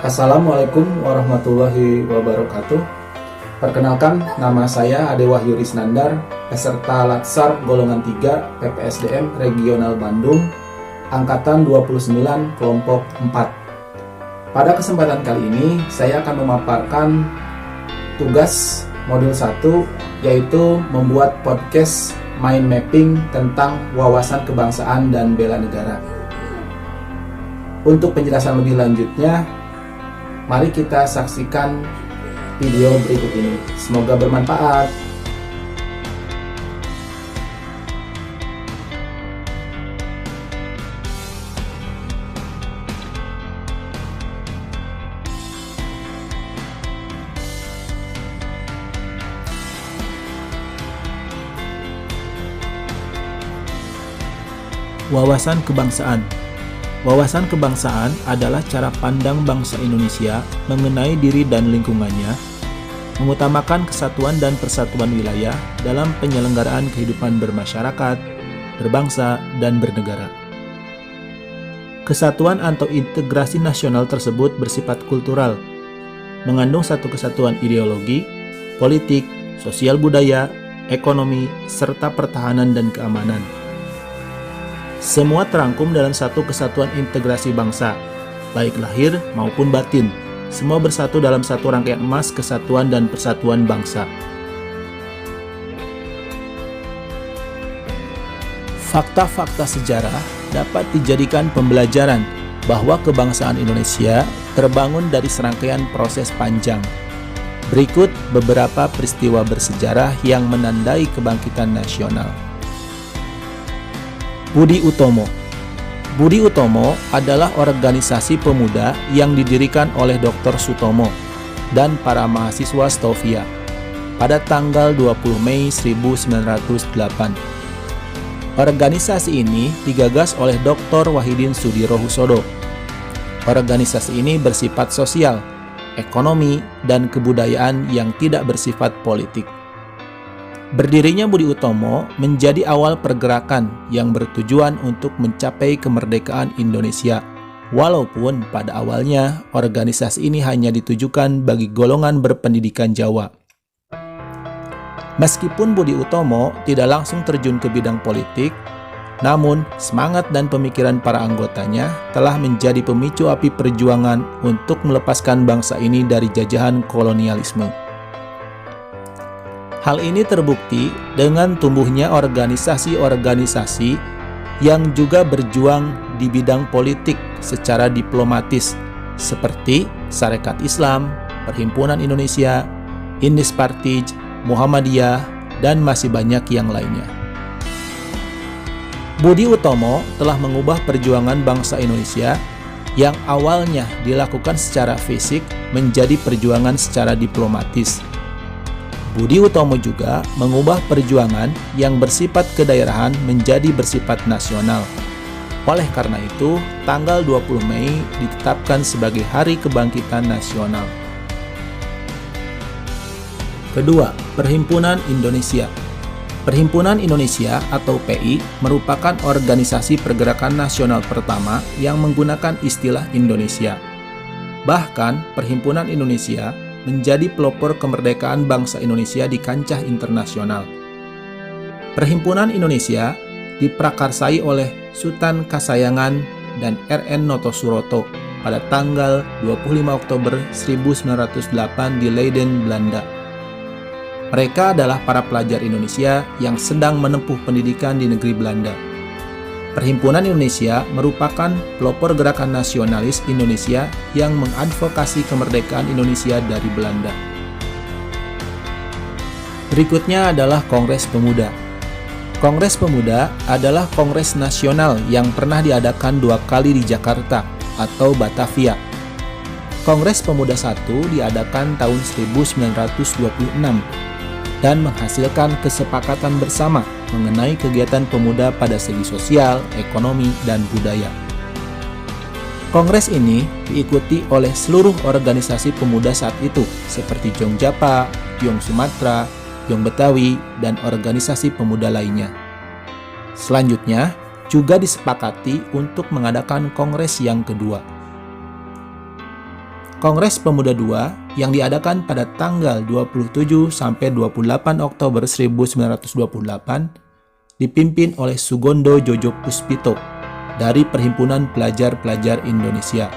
Assalamualaikum warahmatullahi wabarakatuh. Perkenalkan, nama saya Ade Wahyu Risnandar, peserta Latsar golongan 3 PPSDM Regional Bandung, Angkatan 29 Kelompok 4. Pada kesempatan kali ini, saya akan memaparkan tugas modul 1, yaitu membuat podcast mind mapping tentang wawasan kebangsaan dan bela negara. Untuk penjelasan lebih lanjutnya, mari kita saksikan video berikut ini. Semoga bermanfaat. Wawasan kebangsaan. Wawasan kebangsaan adalah cara pandang bangsa Indonesia mengenai diri dan lingkungannya, mengutamakan kesatuan dan persatuan wilayah dalam penyelenggaraan kehidupan bermasyarakat, berbangsa, dan bernegara. Kesatuan atau integrasi nasional tersebut bersifat kultural, mengandung satu kesatuan ideologi, politik, sosial budaya, ekonomi, serta pertahanan dan keamanan. Semua terangkum dalam satu kesatuan integrasi bangsa, baik lahir maupun batin. Semua bersatu dalam satu rangkaian emas kesatuan dan persatuan bangsa. Fakta-fakta sejarah dapat dijadikan pembelajaran bahwa kebangsaan Indonesia terbangun dari serangkaian proses panjang. Berikut beberapa peristiwa bersejarah yang menandai kebangkitan nasional. Budi Utomo. Budi Utomo adalah organisasi pemuda yang didirikan oleh Dr. Sutomo dan para mahasiswa Stovia pada tanggal 20 Mei 1908. Organisasi ini digagas oleh Dr. Wahidin Sudirohusodo. Organisasi ini bersifat sosial, ekonomi, dan kebudayaan yang tidak bersifat politik. Berdirinya Budi Utomo menjadi awal pergerakan yang bertujuan untuk mencapai kemerdekaan Indonesia, walaupun pada awalnya organisasi ini hanya ditujukan bagi golongan berpendidikan Jawa. Meskipun Budi Utomo tidak langsung terjun ke bidang politik, namun semangat dan pemikiran para anggotanya telah menjadi pemicu api perjuangan untuk melepaskan bangsa ini dari jajahan kolonialisme. Hal ini terbukti dengan tumbuhnya organisasi-organisasi yang juga berjuang di bidang politik secara diplomatis, seperti Sarekat Islam, Perhimpunan Indonesia, Indis Partij, Muhammadiyah, dan masih banyak yang lainnya. Budi Utomo telah mengubah perjuangan bangsa Indonesia yang awalnya dilakukan secara fisik menjadi perjuangan secara diplomatis. Budi Utomo juga mengubah perjuangan yang bersifat kedaerahan menjadi bersifat nasional. Oleh karena itu, tanggal 20 Mei ditetapkan sebagai Hari Kebangkitan Nasional. Kedua, Perhimpunan Indonesia. Perhimpunan Indonesia atau PI merupakan organisasi pergerakan nasional pertama yang menggunakan istilah Indonesia. Bahkan, Perhimpunan Indonesia menjadi pelopor kemerdekaan bangsa Indonesia di kancah internasional. Perhimpunan Indonesia diprakarsai oleh Sultan Kasayangan dan R.N. Notosuroto pada tanggal 25 Oktober 1908 di Leiden, Belanda. Mereka adalah para pelajar Indonesia yang sedang menempuh pendidikan di negeri Belanda. Perhimpunan Indonesia merupakan pelopor gerakan nasionalis Indonesia yang mengadvokasi kemerdekaan Indonesia dari Belanda. Berikutnya adalah Kongres Pemuda. Kongres Pemuda adalah kongres nasional yang pernah diadakan 2 kali di Jakarta atau Batavia. Kongres Pemuda 1 diadakan tahun 1926 dan menghasilkan kesepakatan bersama mengenai kegiatan pemuda pada segi sosial, ekonomi, dan budaya. Kongres ini diikuti oleh seluruh organisasi pemuda saat itu, seperti Jong Japa, Jong Sumatera, Jong Betawi, dan organisasi pemuda lainnya. Selanjutnya, juga disepakati untuk mengadakan kongres yang kedua. Kongres Pemuda II yang diadakan pada tanggal 27 sampai 28 Oktober 1928 dipimpin oleh Sugondo Jojo Puspito dari Perhimpunan Pelajar-Pelajar Indonesia,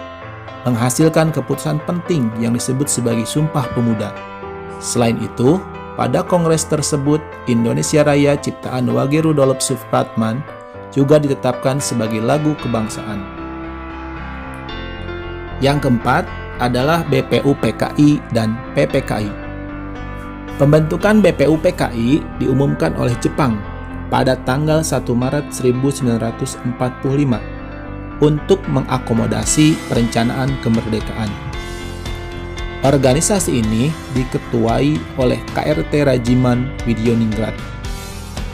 menghasilkan keputusan penting yang disebut sebagai Sumpah Pemuda. Selain itu, pada kongres tersebut, Indonesia Raya ciptaan Wage Rudolf Supratman juga ditetapkan sebagai lagu kebangsaan. Yang keempat adalah BPUPKI dan PPKI. Pembentukan BPUPKI diumumkan oleh Jepang pada tanggal 1 Maret 1945 untuk mengakomodasi perencanaan kemerdekaan. Organisasi ini diketuai oleh KRT Rajiman Widyoningrat.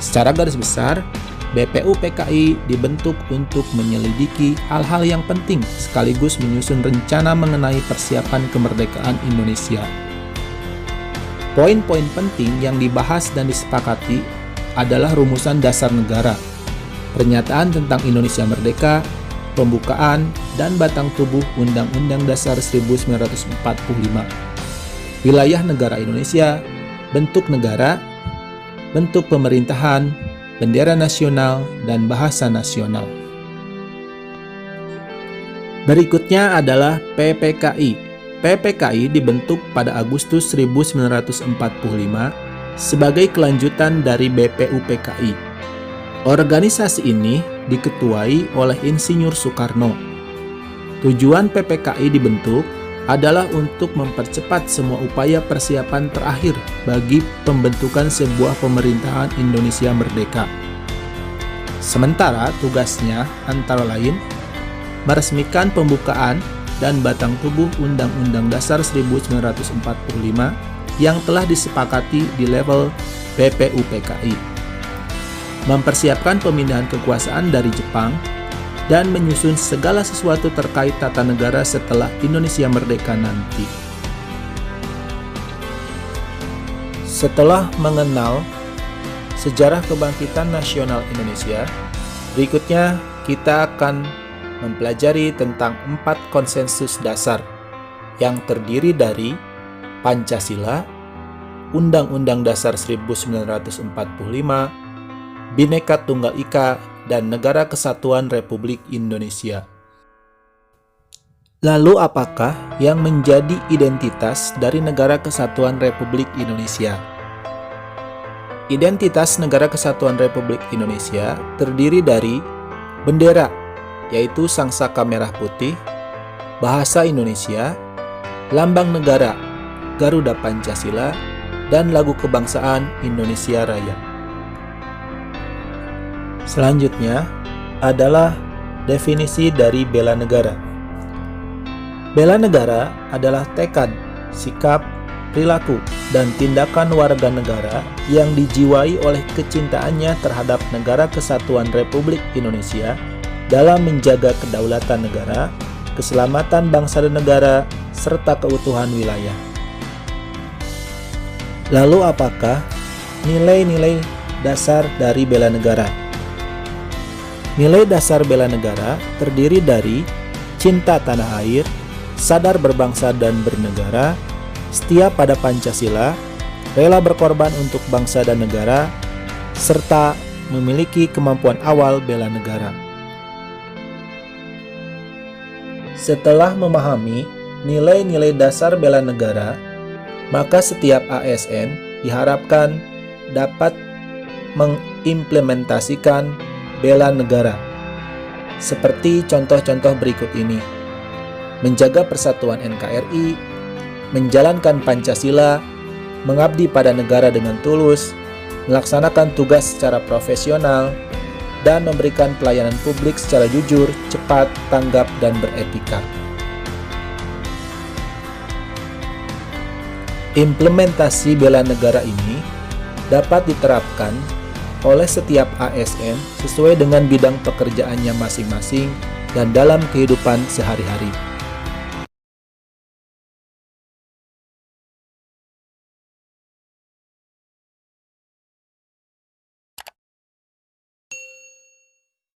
Secara garis besar, BPUPKI dibentuk untuk menyelidiki hal-hal yang penting sekaligus menyusun rencana mengenai persiapan kemerdekaan Indonesia. Poin-poin penting yang dibahas dan disepakati adalah rumusan dasar negara, pernyataan tentang Indonesia Merdeka, pembukaan dan batang tubuh Undang-Undang Dasar 1945, wilayah negara Indonesia, bentuk negara, bentuk pemerintahan, bendera nasional, dan bahasa nasional. Berikutnya adalah PPKI. PPKI dibentuk pada Agustus 1945 sebagai kelanjutan dari BPUPKI. Organisasi ini diketuai oleh Insinyur Soekarno. Tujuan PPKI dibentuk adalah untuk mempercepat semua upaya persiapan terakhir bagi pembentukan sebuah pemerintahan Indonesia merdeka. Sementara tugasnya antara lain meresmikan pembukaan dan batang tubuh Undang-Undang Dasar 1945 yang telah disepakati di level BPUPKI, mempersiapkan pemindahan kekuasaan dari Jepang, dan menyusun segala sesuatu terkait tata negara setelah Indonesia merdeka nanti. Setelah mengenal sejarah kebangkitan nasional Indonesia, berikutnya kita akan mempelajari tentang 4 konsensus dasar yang terdiri dari Pancasila, Undang-Undang Dasar 1945, Bhinneka Tunggal Ika, dan Negara Kesatuan Republik Indonesia. Lalu apakah yang menjadi identitas dari Negara Kesatuan Republik Indonesia? Identitas Negara Kesatuan Republik Indonesia terdiri dari bendera, yaitu sangsaka merah putih, bahasa Indonesia, lambang negara, Garuda Pancasila, dan lagu kebangsaan Indonesia Raya. Selanjutnya adalah definisi dari bela negara. Bela negara adalah tekad, sikap, perilaku, dan tindakan warga negara yang dijiwai oleh kecintaannya terhadap Negara Kesatuan Republik Indonesia dalam menjaga kedaulatan negara, keselamatan bangsa dan negara, serta keutuhan wilayah. Lalu apakah nilai-nilai dasar dari bela negara? Nilai dasar bela negara terdiri dari cinta tanah air, sadar berbangsa dan bernegara, setia pada Pancasila, rela berkorban untuk bangsa dan negara, serta memiliki kemampuan awal bela negara. Setelah memahami nilai-nilai dasar bela negara, maka setiap ASN diharapkan dapat mengimplementasikan bela negara. Seperti contoh-contoh berikut ini: menjaga persatuan NKRI, menjalankan Pancasila, mengabdi pada negara dengan tulus, melaksanakan tugas secara profesional, dan memberikan pelayanan publik secara jujur, cepat, tanggap, dan beretika. Implementasi bela negara ini dapat diterapkan oleh setiap ASN sesuai dengan bidang pekerjaannya masing-masing dan dalam kehidupan sehari-hari.